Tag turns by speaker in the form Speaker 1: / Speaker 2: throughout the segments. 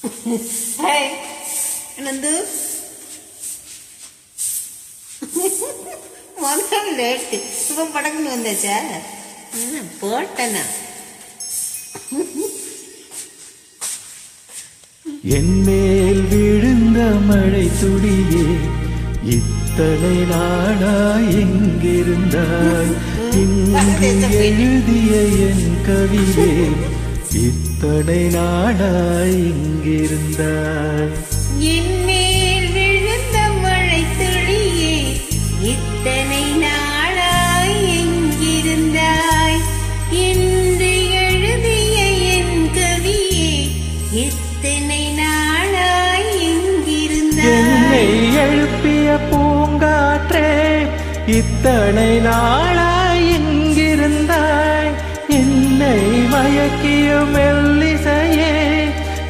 Speaker 1: Hi Nandu முதல்ல late இப்போ படக்குன்னு வந்தாச்சா போட்டேனா
Speaker 2: என் மேல் விழுந்த மழை துளியே இத்தனை நாளா எங்கிருந்தாய் இங்கு எழுதிய என் கவியே இத்தனை நாளா எங்கிருந்தாய்
Speaker 1: என் மேல் விழுந்த மழை துளியே இத்தனை நாளா எங்கிருந்தாய் என்று எழுதிய என் கவியே இத்தனை நாளா எங்கிருந்தாய்
Speaker 2: என்னை எழுப்பிய பூங்காற்றே இத்தனை நாளா எங்கிருந்தாய் என்னை மயக்கிய மெல்லிசையே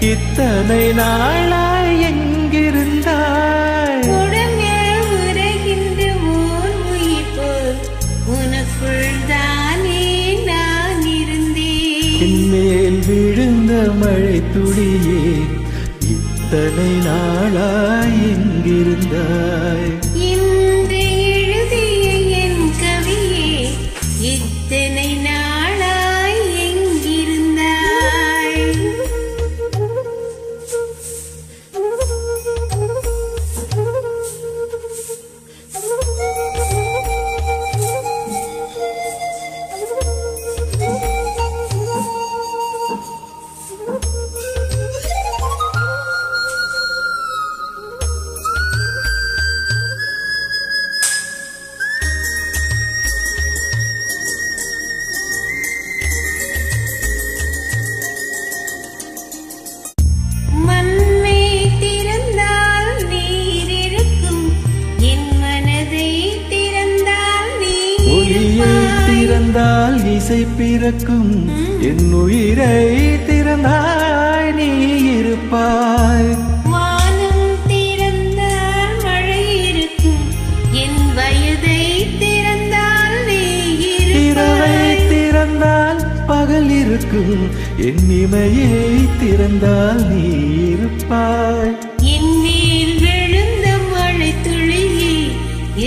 Speaker 2: இத்தனை நாளா எங்கிருந்தாய்
Speaker 1: உடம்பில் உரைகின்ற ஓர் உயிர் போல் உனக்குள் தானே நான் இருந்தேன்
Speaker 2: என் மேல் விழுந்த மழை துளியே இத்தனை நாளா எங்கிருந்தாய்
Speaker 1: இன்று எழுதிய என் கவியே இத்தனை நாளாய் எங்கிருந்தாய் மண்ணை திறந்தால் நீர் இருக்கும் என் மனதை திறந்தால் நீ
Speaker 2: ஒளியை திறந்தால் இசை பிறக்கும் என் உயிரை திறந்தாய் நீ இருப்பாய்
Speaker 1: வானம் திறந்தால் மழை இருக்கும் என் வயதை திறந்தால் நீ
Speaker 2: இரவை
Speaker 1: இருப்பாய்
Speaker 2: திறந்தால் பகல் இருக்கும் என் இமையை திறந்தால் நீ இருப்பாய்
Speaker 1: என் மேல் விழுந்த மழை துளியே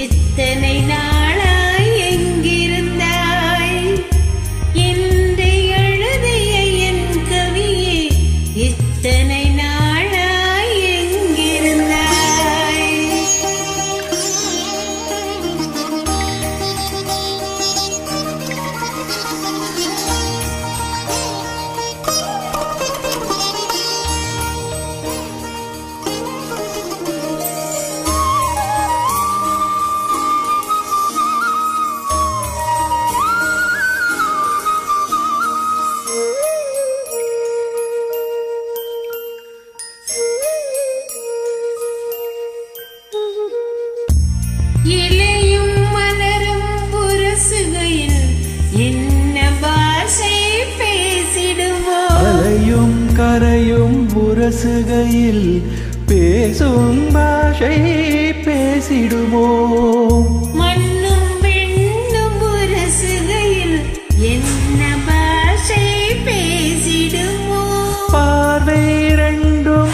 Speaker 1: எத்தனை நாளாய் எங்கிருந்தாய் என்று எழுதிய என் கவியே எத்தனை நாளாய் எங்கிருந்தாய் இலையும் மலரும் புரசுகையில் என்ன பாஷை பேசிடுமோ
Speaker 2: அலையும் கரையும் உரசுகையில் பேசும் பாஷை பேசிடுமோ
Speaker 1: மண்ணும் விண்ணும் புரசுகையில் என்ன பாஷை பேசிடுமோ
Speaker 2: பார்வை ரெண்டும்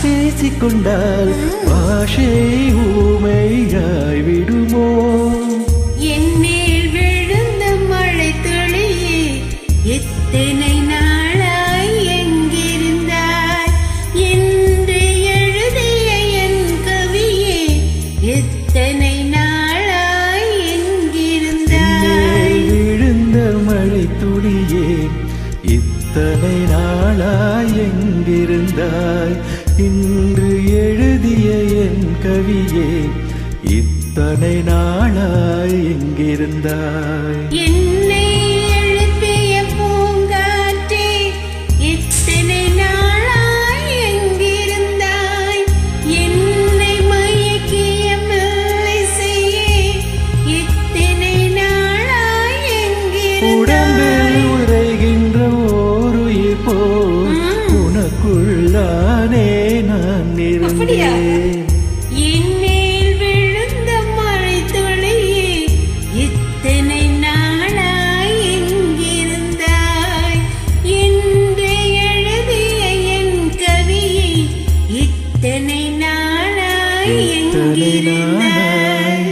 Speaker 2: பேசிக்கொண்டால் பாஷை ஊமையாய் விடுமோ
Speaker 1: என் மேல் விழுந்த மழை துளியே எத்தனை நாளாய் எங்கிருந்தாய் என்று எழுதிய என் கவியே எத்தனை நாளாய் எங்கிருந்தாய்
Speaker 2: விழுந்த மழை துளியே இத்தனை நாளாய் எங்கிருந்தாய் இன்று எழுதிய என் கவியே இத்தனை நாளாய் எங்கிருந்தாய்
Speaker 1: என்னை எழுப்பிய பூங்காற்றே எத்தனை நாளாய் எங்கிருந்தாய் என்னை மயக்கிய மெல்லிசையே எத்தனை நாளாய்
Speaker 2: உடம்பில்
Speaker 1: எங்கிருந்தாய்
Speaker 2: உரைகின்ற ஓர் உயிர் போல் உனக்குள்ளானே நான்
Speaker 1: அப்படியா?
Speaker 2: இருந்தேன்
Speaker 1: என் மேல் விழுந்த மழை துளியே எத்தனை நாளாய் நாளாய்
Speaker 2: இத்தனை
Speaker 1: எங்கிருந்தாய்
Speaker 2: நாளாய்